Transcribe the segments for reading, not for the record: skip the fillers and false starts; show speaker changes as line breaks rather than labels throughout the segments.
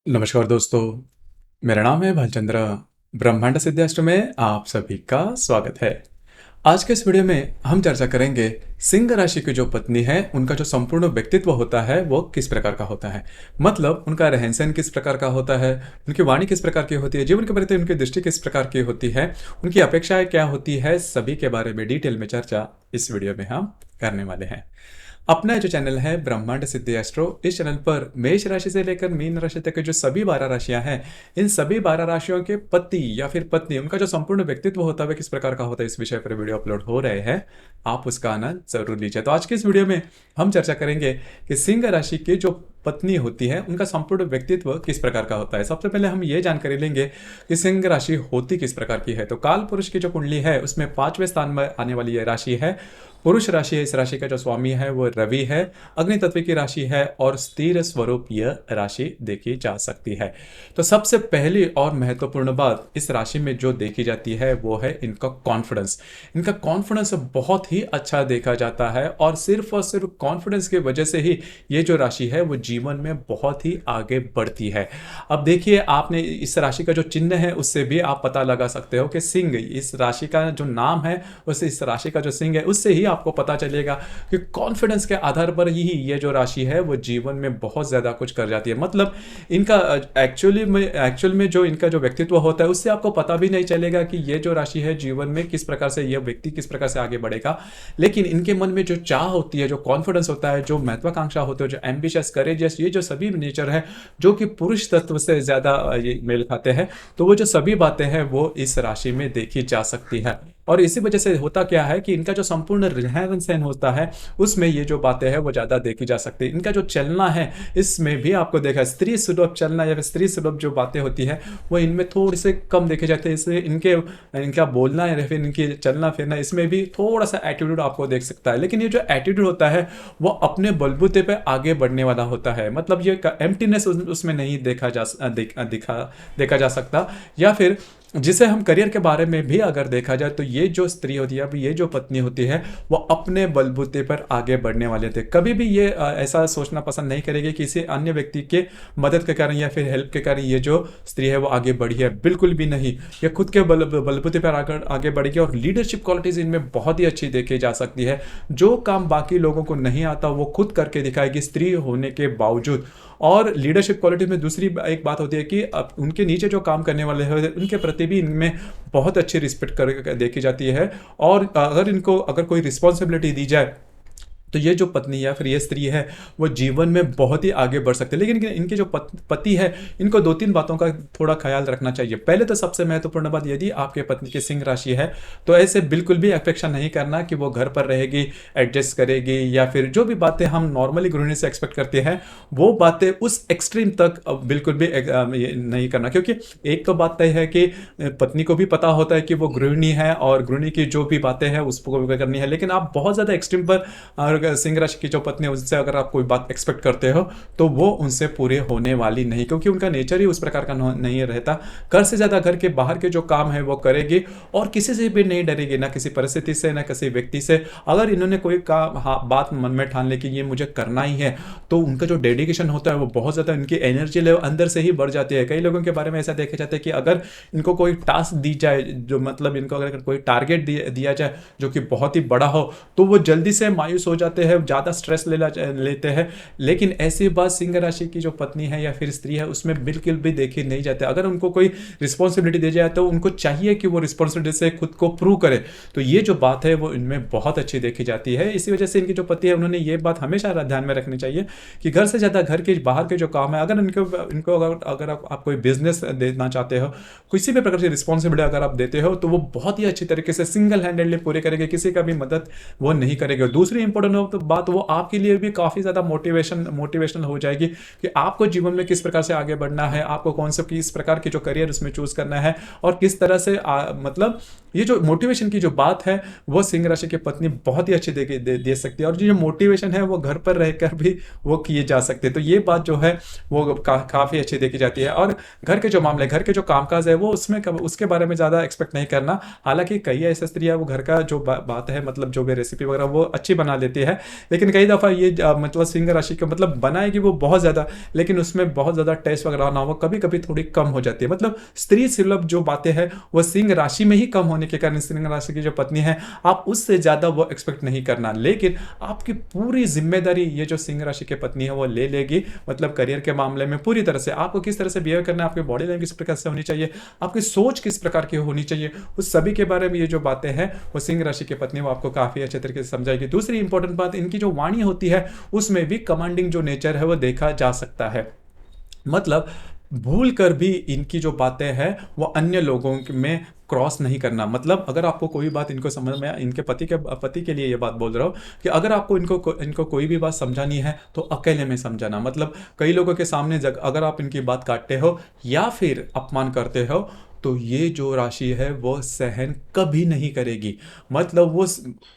नमस्कार दोस्तों, मेरा नाम है भालचंद्र। ब्रह्मांड सिद्धाष्ट में आप सभी का स्वागत है। आज के इस वीडियो में हम चर्चा करेंगे सिंह राशि की जो पत्नी है उनका जो संपूर्ण व्यक्तित्व होता है वो किस प्रकार का होता है। मतलब उनका रहन सहन किस प्रकार का होता है, उनकी वाणी किस प्रकार की होती है, जीवन के प्रति उनकी दृष्टि किस प्रकार की होती है, उनकी अपेक्षाएं क्या होती है, सभी के बारे में डिटेल में चर्चा इस वीडियो में हम करने वाले हैं। अपना जो चैनल है ब्रह्मांड सिद्धि एस्ट्रो, इस चैनल पर मेष राशि से लेकर मीन राशि तक के जो सभी 12 राशियां हैं, इन सभी 12 राशियों के पति या फिर पत्नी उनका जो संपूर्ण व्यक्तित्व होता है किस प्रकार का होता है, इस विषय पर वीडियो अपलोड हो रहे हैं। आप उसका आनंद जरूर लीजिए। तो आज के इस वीडियो में हम चर्चा करेंगे कि सिंह राशि की जो पत्नी होती है उनका संपूर्ण व्यक्तित्व किस प्रकार का होता है। सबसे पहले हम ये जानकारी लेंगे कि सिंह राशि होती किस प्रकार की है। तो काल पुरुष की जो कुंडली है उसमें 5वें स्थान में आने वाली यह राशि है। पुरुष राशि है, इस राशि का जो स्वामी है वो रवि है, अग्नि तत्व की राशि है और स्थिर स्वरूप यह राशि देखी जा सकती है। तो सबसे पहली और महत्वपूर्ण बात इस राशि में जो देखी जाती है वो है इनका कॉन्फिडेंस। इनका कॉन्फिडेंस बहुत ही अच्छा देखा जाता है और सिर्फ कॉन्फिडेंस की वजह से ही ये जो राशि है वो जीवन में बहुत ही आगे बढ़ती है। अब देखिए, आपने इस राशि का जो चिन्ह है उससे भी आप पता लगा सकते हो कि सिंह, इस राशि का जो नाम है उससे इस राशि का जो सिंह है उससे ही आपको पता चलेगा कि कॉन्फिडेंस के आधार पर ही ये जो राशि है वो जीवन में बहुत ज्यादा कुछ कर जाती है। मतलब इनका एक्चुअल में जो इनका जो व्यक्तित्व होता है उससे आपको पता भी नहीं चलेगा कि ये जो राशि है जीवन में किस प्रकार से यह व्यक्ति किस प्रकार से आगे बढ़ेगा। लेकिन इनके मन में जो चाह होती है, जो कॉन्फिडेंस होता है, जो महत्वाकांक्षा होती है, जो एम्बिशियस करेजियस, ये जो सभी नेचर है जो कि पुरुष तत्व से ज्यादा ये मेल खाते हैं, तो वो जो सभी बातें हैं वो इस राशि में देखी जा सकती है। और इसी वजह से होता क्या है कि इनका जो संपूर्ण रहन सहन होता है उसमें ये जो बातें हैं वो ज़्यादा देखी जा सकती है। इनका जो चलना है इसमें भी आपको देखा है, स्त्री सुलभ चलना या फिर स्त्री सुलभ जो बातें होती है वो इनमें थोड़ी से कम देखे जाते हैं। इसलिए इनका बोलना या फिर इनकी चलना फिरना इसमें भी थोड़ा सा एटीट्यूड आपको देख सकता है। लेकिन ये जो एटीट्यूड होता है वो अपने बलबूते पे आगे बढ़ने वाला होता है। मतलब ये एम्प्टीनेस उसमें नहीं देखा जा सकता। या फिर जिसे हम करियर के बारे में भी अगर देखा जाए तो ये जो स्त्री होती है, अब ये जो पत्नी होती है वो अपने बलबूते पर आगे बढ़ने वाले थे। कभी भी ये ऐसा सोचना पसंद नहीं करेगी कि किसी अन्य व्यक्ति के मदद के कारण या फिर हेल्प के कारण ये जो स्त्री है वो आगे बढ़ी है, बिल्कुल भी नहीं। ये खुद के बलबूते पर आगे बढ़ेगी और लीडरशिप क्वालिटीज इनमें बहुत ही अच्छी देखी जा सकती है। जो काम बाकी लोगों को नहीं आता वो खुद करके दिखाएगी स्त्री होने के बावजूद। और लीडरशिप क्वालिटी में दूसरी एक बात होती है कि अब उनके नीचे जो काम करने वाले हैं उनके प्रति भी इनमें बहुत अच्छी रिस्पेक्ट देखी जाती है। और अगर कोई रिस्पॉन्सिबिलिटी दी जाए तो ये जो पत्नी या फिर ये स्त्री है वो जीवन में बहुत ही आगे बढ़ सकते हैं। लेकिन इनके जो पति है इनको 2-3 बातों का थोड़ा ख्याल रखना चाहिए। पहले तो सबसे महत्वपूर्ण बात, यदि आपके पत्नी की सिंह राशि है तो ऐसे बिल्कुल भी अपेक्षा नहीं करना कि वो घर पर रहेगी, एडजस्ट करेगी या फिर जो भी बातें हम नॉर्मली गृहिणी से एक्सपेक्ट करते हैं वो बातें उस एक्सट्रीम तक बिल्कुल भी नहीं करना। क्योंकि एक तो बात तय है कि पत्नी को भी पता होता है कि वो गृहिणी है और गृहिणी की जो भी बातें हैं उसको भी करनी है। लेकिन आप बहुत ज़्यादा एक्सट्रीम पर सिंह राशि की जो पत्नी है उससे अगर आप कोई बात एक्सपेक्ट करते हो तो वो उनसे पूरे होने वाली नहीं, क्योंकि उनका नेचर ही उस प्रकार का नहीं रहता। घर से ज्यादा घर के बाहर के जो काम है वो करेगी और किसी से भी नहीं डरेगी, ना किसी परिस्थिति से ना किसी व्यक्ति से। अगर इन्होंने कोई बात मन में ठान ले कि ये मुझे करना ही है तो उनका जो डेडिकेशन होता है वो बहुत ज्यादा, इनकी एनर्जी लेवल अंदर से ही बढ़ जाती है। कई लोगों के बारे में ऐसा देखा जाता है कि अगर इनको कोई टास्क दी जाए, जो मतलब इनको अगर कोई टारगेट दिया जाए जो कि बहुत ही बड़ा हो तो वो जल्दी से मायूस हो जाते हैं, ज़्यादा स्ट्रेस लेते हैं। लेकिन ऐसी बात सिंह राशि की जो पत्नी है या फिर स्त्री है उसमें बिल्कुल भी देखी नहीं जाती। अगर उनको कोई रिस्पॉन्सिबिलिटी दी जाए तो उनको चाहिए कि वो रिस्पॉन्सिबिलिटी से खुद को प्रूव करे। तो ये जो बात है वो इनमें बहुत अच्छी देखी जाती है। इसी वजह से इनकी जो पति है उन्होंने ये बात हमेशा ध्यान में रखनी चाहिए कि घर से ज़्यादा घर के बाहर के जो काम है, अगर इनको अगर आप कोई बिजनेस देना चाहते हो, किसी भी प्रकार की रिस्पॉन्सिबिलिटी अगर आप देते हो तो वो बहुत ही अच्छी तरीके से सिंगल हैंडेडली पूरे करेंगे, किसी का भी मदद वो नहीं करेंगे। दूसरी इंपॉर्टेंट बात, वो आपके लिए भी काफ़ी ज़्यादा मोटिवेशनल हो जाएगी कि आपको जीवन में किस प्रकार से आगे बढ़ना है, आपको कौन सा किस प्रकार की जो करियर उसमें चूज करना है और किस तरह से मतलब ये जो मोटिवेशन की जो बात है वो सिंह राशि की पत्नी बहुत ही अच्छी दे सकती है। और जो मोटिवेशन है वो घर पर रहकर भी वो किए जा सकते हैं। तो ये बात जो है वो काफ़ी अच्छी देखी जाती है। और घर के जो मामले, घर के जो कामकाज है वो उसके बारे में ज़्यादा एक्सपेक्ट नहीं करना। हालांकि कई ऐसे स्त्रियाँ वो घर का जो बात है, मतलब जो भी रेसिपी वगैरह वो अच्छी बना लेती है। लेकिन कई दफ़ा ये मतलब सिंह राशि का मतलब बनाएगी वो बहुत ज़्यादा, लेकिन उसमें बहुत ज़्यादा टेस्ट वगैरह ना हो, कभी कभी थोड़ी कम हो जाती है। मतलब स्त्री सुलभ जो बातें हैं वो सिंह राशि में ही कम होने के कारण सिंह राशि की जो पत्नी है आप उससे ज़्यादा वो एक्सपेक्ट नहीं करना। लेकिन आपकी पूरी जिम्मेदारी ये जो सिंह राशि की पत्नी है वो ले लेगी। मतलब करियर के मामले में पूरी तरह से आपको किस तरह से बिहेव करना है, आपकी बॉडी लैंग्वेज किस प्रकार से होनी चाहिए, आपकी सोच किस प्रकार की होनी चाहिए, उस सभी के बारे में ये जो बातें हैं वो सिंह राशि की पत्नी वो आपको काफ़ी अच्छे तरीके से समझाएगी। दूसरी इंपॉर्टेंट बात, इनकी जो वाणी होती है उसमें भी कमांडिंग जो नेचर है वो देखा जा सकता है। मतलब भूल कर भी इनकी जो बातें हैं वो अन्य लोगों में क्रॉस नहीं करना। मतलब अगर आपको कोई बात इनको समझ में, इनके पति के लिए ये बात बोल रहा हूँ कि अगर आपको इनको कोई भी बात समझानी है तो अकेले में समझाना। मतलब कई लोगों के सामने अगर आप इनकी बात काटते हो या फिर अपमान करते हो तो ये जो राशि है वो सहन कभी नहीं करेगी। मतलब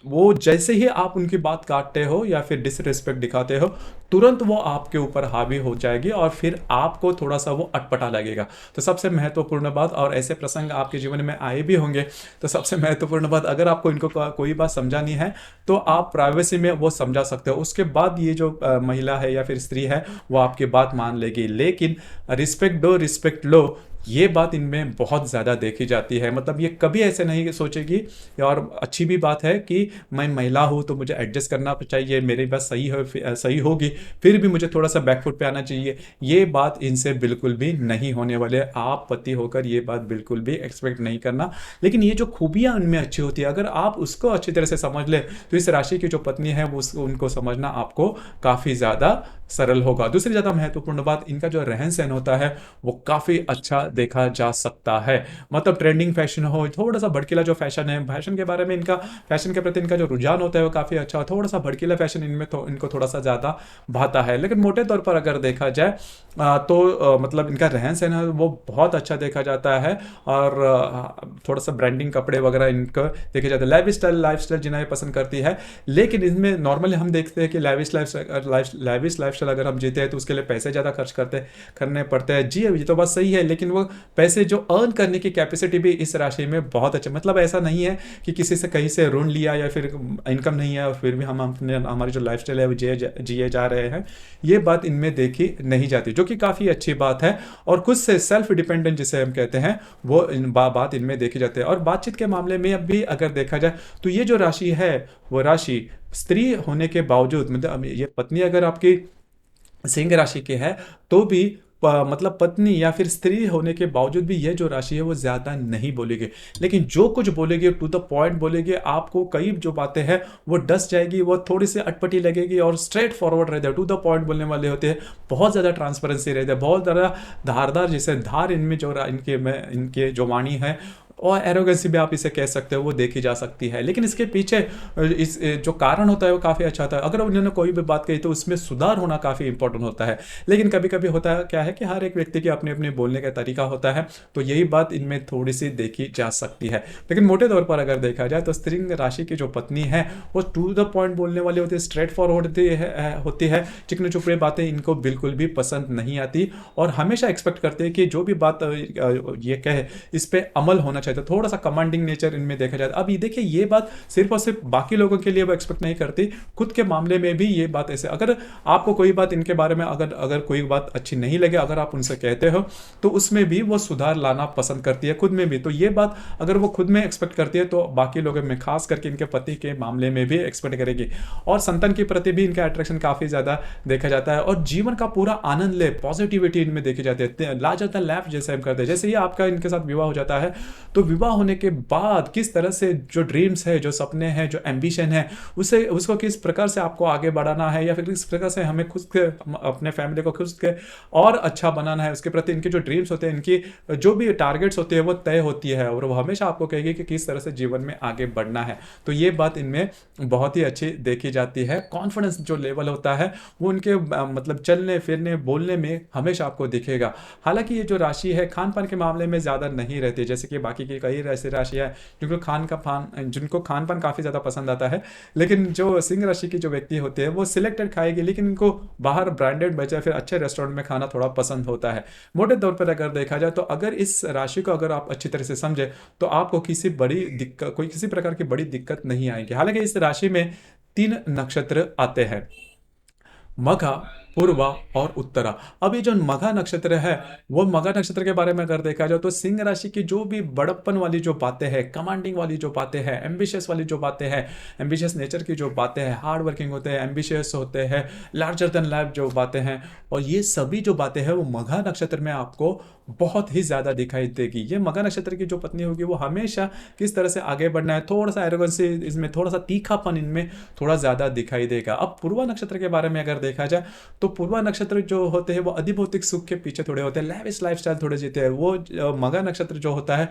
वो जैसे ही आप उनकी बात काटते हो या फिर डिसरिस्पेक्ट दिखाते हो तुरंत वो आपके ऊपर हावी हो जाएगी और फिर आपको थोड़ा सा वो अटपटा लगेगा। तो सबसे महत्वपूर्ण बात, और ऐसे प्रसंग आपके जीवन में आए भी होंगे, तो सबसे महत्वपूर्ण बात, अगर आपको इनको कोई बात समझानी है तो आप प्राइवेसी में वो समझा सकते हो। उसके बाद ये जो महिला है या फिर स्त्री है वो आपकी बात मान लेगी। लेकिन रिस्पेक्ट दो, रिस्पेक्ट लो, ये बात इनमें बहुत ज़्यादा देखी जाती है। मतलब ये कभी ऐसे नहीं सोचेगी। और अच्छी भी बात है कि मैं महिला हूँ तो मुझे एडजस्ट करना चाहिए, मेरी बात सही होगी, फिर भी मुझे थोड़ा सा बैकफुट पे आना चाहिए। ये बात इनसे बिल्कुल भी नहीं होने वाले। आप पति होकर ये बात बिल्कुल भी एक्सपेक्ट नहीं करना। लेकिन ये जो खूबियाँ उनमें अच्छी होती है, अगर आप उसको अच्छी तरह से समझ ले तो इस राशि की जो पत्नी है वो उनको समझना आपको काफ़ी ज़्यादा सरल होगा। दूसरी ज़्यादा महत्वपूर्ण बात, इनका जो रहन सहन होता है वो काफ़ी अच्छा देखा जा सकता है। मतलब ट्रेंडिंग फैशन हो, थोड़ा सा भड़कीला जो फैशन है, फैशन के बारे में इनका, फैशन के प्रति इनका जो रुझान होता है वो काफ़ी अच्छा, थोड़ा सा भड़कीला फैशन इनमें तो इनको थोड़ा सा ज़्यादा भाता है। लेकिन मोटे तौर पर अगर देखा जाए तो मतलब इनका रहन सहन है वो बहुत अच्छा देखा जाता है। और थोड़ा सा ब्रांडिंग कपड़े वगैरह इनको देखे जाते हैं। लाइफ स्टाइल जिन्हें पसंद करती है। लेकिन इसमें नॉर्मली हम देखते हैं कि लाइविश लाइफस्टाइल अगर हम जीते हैं तो उसके लिए पैसे ज़्यादा खर्च करने पड़ते हैं। जी ये तो बात सही है, लेकिन वो पैसे जो अर्न करने की कैपेसिटी भी इस राशि में बहुत अच्छे। मतलब ऐसा नहीं है कि किसी से कहीं से ऋण लिया या फिर इनकम नहीं है और फिर भी हम अपने हमारी जो लाइफस्टाइल है वो जिए जा रहे हैं, ये बात इनमें देखी नहीं जाती, जो कि काफ़ी अच्छी बात है। और खुद से सेल्फ डिपेंडेंट जिसे हम कहते हैं वो बात इनमें देखी जाती है। और बातचीत के मामले में अब भी अगर देखा जाए तो ये जो राशि है वो राशि स्त्री होने के बावजूद, मतलब ये पत्नी अगर आपकी सिंह राशि की है तो भी मतलब पत्नी या फिर स्त्री होने के बावजूद भी ये जो राशि है वो ज़्यादा नहीं बोलेगी। लेकिन जो कुछ बोलेगी टू द पॉइंट बोलेगी। आपको कई जो बातें हैं वो डस जाएगी, वो थोड़ी सी अटपटी लगेगी और स्ट्रेट फॉरवर्ड रहते हैं, टू द पॉइंट बोलने वाले होते हैं। बहुत ज़्यादा ट्रांसपेरेंसी रहती है, बहुत ज़्यादा धारदार, जैसे धार इनमें जो इनके जो वाणी है और एरोगेंसी भी आप इसे कह सकते हो वो देखी जा सकती है। लेकिन इसके पीछे इस जो कारण होता है वो काफ़ी अच्छा होता है। अगर उन्होंने कोई भी बात कही तो उसमें सुधार होना काफ़ी इंपॉर्टेंट होता है। लेकिन कभी कभी होता है क्या है कि हर एक व्यक्ति की अपने अपने बोलने का तरीका होता है, तो यही बात इनमें थोड़ी सी देखी जा सकती है। लेकिन मोटे तौर पर अगर देखा जाए तो सिंह राशि की जो पत्नी है वो टू द पॉइंट बोलने वाली होती है, स्ट्रेट फॉरवर्ड होती है। चिकनी चुपड़ी बातें इनको बिल्कुल भी पसंद नहीं आती और हमेशा एक्सपेक्ट करते हैं कि जो भी बात ये कहे इस पर अमल होना चाहिए। तो थोड़ा सा कमांडिंग नेचर इनमें देखा जाता है। अब ये देखिए, ये बात सिर्फ और सिर्फ बाकी लोगों के लिए वो एक्सपेक्ट नहीं करती, खुद के मामले में भी ये बात ऐसे। अगर आपको कोई बात इनके बारे में अगर कोई बात अच्छी नहीं लगे, अगर आप उनसे कहते हो तो उसमें भी वो सुधार लाना पसंद करती है खुद में भी। तो ये बात अगर वो खुद में एक्सपेक्ट करती है तो बाकी लोगों में, खास करके इनके पति के मामले में भी एक्सपेक्ट करेगी। और संतान के प्रति भी इनका अट्रैक्शन काफी ज्यादा देखा जाता है और जीवन का पूरा आनंद ले, पॉजिटिविटी इनमें देखी जाती है। ला जाता है लैफ जैसे हम करते हैं। जैसे ही आपका इनके साथ विवाह हो जाता है तो विवाह होने के बाद किस तरह से जो ड्रीम्स है, जो सपने हैं, जो एम्बिशन है, उसको किस प्रकार से आपको आगे बढ़ाना है या फिर किस प्रकार से हमें खुद के, अपने फैमिली को खुद के और अच्छा बनाना है, उसके प्रति इनके जो ड्रीम्स होते हैं, इनकी जो भी टारगेट्स होते हैं वो तय होती है और वो हमेशा आपको कहेगी कि किस तरह से जीवन में आगे बढ़ना है। तो ये बात इनमें बहुत ही अच्छी देखी जाती है। कॉन्फिडेंस जो लेवल होता है वो उनके मतलब चलने फिरने बोलने में हमेशा आपको दिखेगा। हालांकि ये जो राशि है खान पान के मामले में ज़्यादा नहीं रहती, जैसे कि बाकी की कई ऐसी राशि है जिनको खान पान काफ़ी ज़्यादा पसंद आता है। लेकिन जो सिंह राशि की जो व्यक्ति होते हैं वो सिलेक्टेड खाएगी, लेकिन इनको बाहर ब्रांडेड बचा फिर अच्छे रेस्टोरेंट में खाना थोड़ा पसंद होता है। मोटे तौर पर अगर देखा जाए तो अगर इस राशि को अगर आप अच्छी तरह से समझे तो आपको किसी प्रकार की बड़ी दिक्कत नहीं आएगी। हालांकि इस राशि में तीन नक्षत्र आते हैं, मघा, पूर्वा और उत्तरा। अब ये जो मघा नक्षत्र है, वो मघा नक्षत्र के बारे में अगर देखा जाए तो सिंह राशि की जो भी बड़प्पन वाली जो बातें हैं, कमांडिंग वाली जो बातें हैं, एम्बिशियस वाली जो बातें हैं, एम्बिशियस नेचर की जो बातें हैं, हार्ड वर्किंग होते हैं, एम्बिशियस होते हैं, लार्जर देन लाइफ जो बातें हैं, और ये सभी जो बातें हैं वो मघा नक्षत्र में आपको बहुत ही ज्यादा दिखाई देगी। ये मघा नक्षत्र की जो पत्नी होगी वो हमेशा किस तरह से आगे बढ़ना है, थोड़ा सा एरोगेंसी इसमें, थोड़ा सा तीखापन इनमें थोड़ा ज्यादा दिखाई देगा। अब पूर्वा नक्षत्र के बारे में अगर देखा जाए तो पूर्वा नक्षत्र जो होते हैं वो अधिभौतिक सुख के पीछे थोड़े होते हैं, लैविश लाइफस्टाइल थोड़े जीते हैं। वो मघा नक्षत्र जो होता है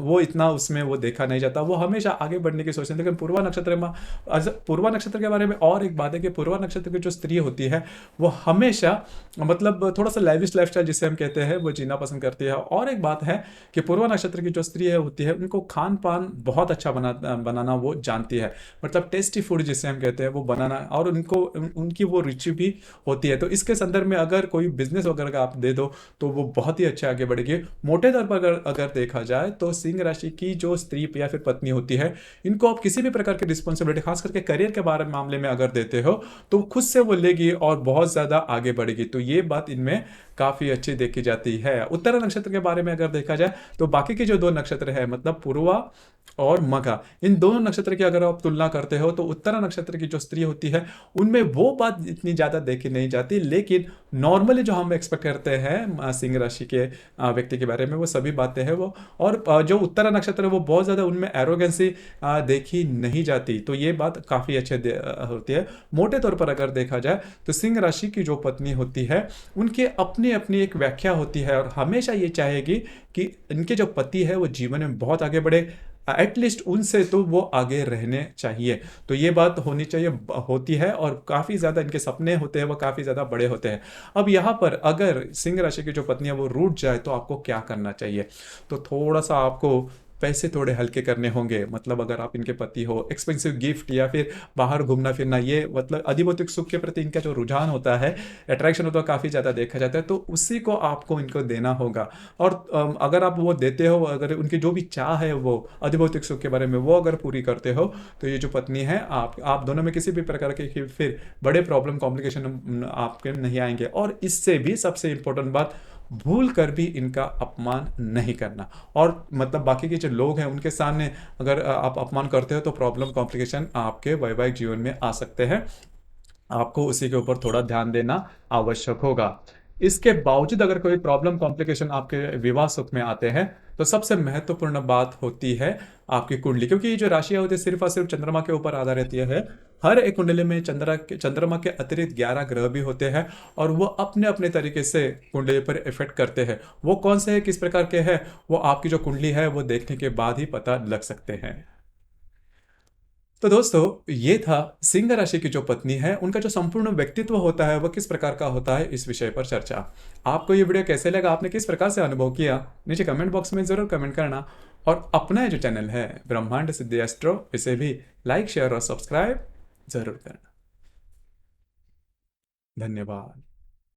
वो इतना उसमें वो देखा नहीं जाता, वो हमेशा आगे बढ़ने की सोचते हैं। लेकिन पूर्वा नक्षत्र में, पूर्वा नक्षत्र के बारे में और एक बात है कि पूर्वा नक्षत्र की जो स्त्री होती है वो हमेशा मतलब थोड़ा सा लैविश लाइफस्टाइल जिसे हम कहते हैं वो जीना पसंद करती है। और एक बात है कि पूर्वा नक्षत्र की जो स्त्री है होती है उनको खान पान बहुत अच्छा बनाना वो जानती है, मतलब टेस्टी फूड जिसे हम कहते हैं वो बनाना, और उनकी वो रुचि भी होती है। तो इसके संदर्भ में अगर कोई बिजनेस वगैरह का आप दे दो तो वो बहुत ही अच्छे आगे बढ़ेगी। मोटे तौर पर अगर देखा जाए तो सिंह राशि की जो स्त्री या फिर पत्नी होती है, इनको आप किसी भी प्रकार की रिस्पॉन्सिबिलिटी खास करके करियर के बारे मामले में अगर देते हो तो खुद से वो लेगी और बहुत ज्यादा आगे बढ़ेगी। तो ये बात इनमें काफी अच्छी देखी जाती है। उत्तरा नक्षत्र के बारे में अगर देखा जाए तो बाकी के जो दो नक्षत्र है, मतलब पूर्वा और मघा, इन दोनों नक्षत्र की अगर आप तुलना करते हो तो उत्तरा नक्षत्र की जो स्त्री होती है उनमें वो बात इतनी ज्यादा देखी नहीं जाती। लेकिन नॉर्मली जो हम एक्सपेक्ट करते हैं सिंह राशि के व्यक्ति के बारे में वो सभी बातें हैं वो, और जो उत्तरा नक्षत्र है वो बहुत ज्यादा उनमें एरोगेंसी देखी नहीं जाती। तो ये बात काफी अच्छे होती है। मोटे तौर पर अगर देखा जाए तो सिंह राशि की जो पत्नी होती है उनके अपनी अपनी एक व्याख्या होती है, और हमेशा ये चाहेगी कि इनके जो पति है वो जीवन में बहुत आगे बढ़े, एटलीस्ट उनसे तो वो आगे रहने चाहिए। तो ये बात होनी चाहिए, होती है, और काफ़ी ज़्यादा इनके सपने होते हैं वो काफ़ी ज़्यादा बड़े होते हैं। अब यहाँ पर अगर सिंह राशि की जो पत्नी है वो रूठ जाए तो आपको क्या करना चाहिए? तो थोड़ा सा आपको पैसे थोड़े हल्के करने होंगे, मतलब अगर आप इनके पति हो, एक्सपेंसिव गिफ्ट या फिर बाहर घूमना फिरना, ये मतलब अधिभौतिक सुख के प्रति इनका जो रुझान होता है, अट्रैक्शन होता है, काफ़ी ज़्यादा देखा जाता है, तो उसी को आपको इनको देना होगा। और अगर आप वो देते हो, अगर उनकी जो भी चाह है वो अधिभौतिक सुख के बारे में वो अगर पूरी करते हो, तो ये जो पत्नी है आप दोनों में किसी भी प्रकार के फिर बड़े प्रॉब्लम कॉम्प्लिकेशन आपके नहीं आएंगे। और इससे भी सबसे इंपॉर्टेंट बात, भूल कर भी इनका अपमान नहीं करना, और मतलब बाकी के जो लोग हैं उनके सामने अगर आप अपमान करते हो तो प्रॉब्लम कॉम्प्लिकेशन आपके वैवाहिक जीवन में आ सकते हैं। आपको उसी के ऊपर थोड़ा ध्यान देना आवश्यक होगा। इसके बावजूद अगर कोई प्रॉब्लम कॉम्प्लिकेशन आपके विवाह सुख में आते हैं तो सबसे महत्वपूर्ण बात होती है आपकी कुंडली, क्योंकि ये जो राशियां होती है सिर्फ और सिर्फ चंद्रमा के ऊपर आधारित है। हर एक कुंडली में चंद्रमा के अतिरिक्त 11 ग्रह भी होते हैं, और वो अपने अपने तरीके से कुंडली पर इफेक्ट करते हैं। वो कौन से हैं, किस प्रकार के हैं, वो आपकी जो कुंडली है वो देखने के बाद ही पता लग सकते हैं। तो दोस्तों, ये था सिंह राशि की जो पत्नी है उनका जो संपूर्ण व्यक्तित्व होता है वो किस प्रकार का होता है, इस विषय पर चर्चा। आपको ये वीडियो कैसे लगा, आपने किस प्रकार से अनुभव किया, नीचे कमेंट बॉक्स में जरूर कमेंट करना। और अपना ये जो चैनल है ब्रह्मांड सिद्धि एस्ट्रो, इसे भी लाइक शेयर और सब्सक्राइब जरूर करना। धन्यवाद।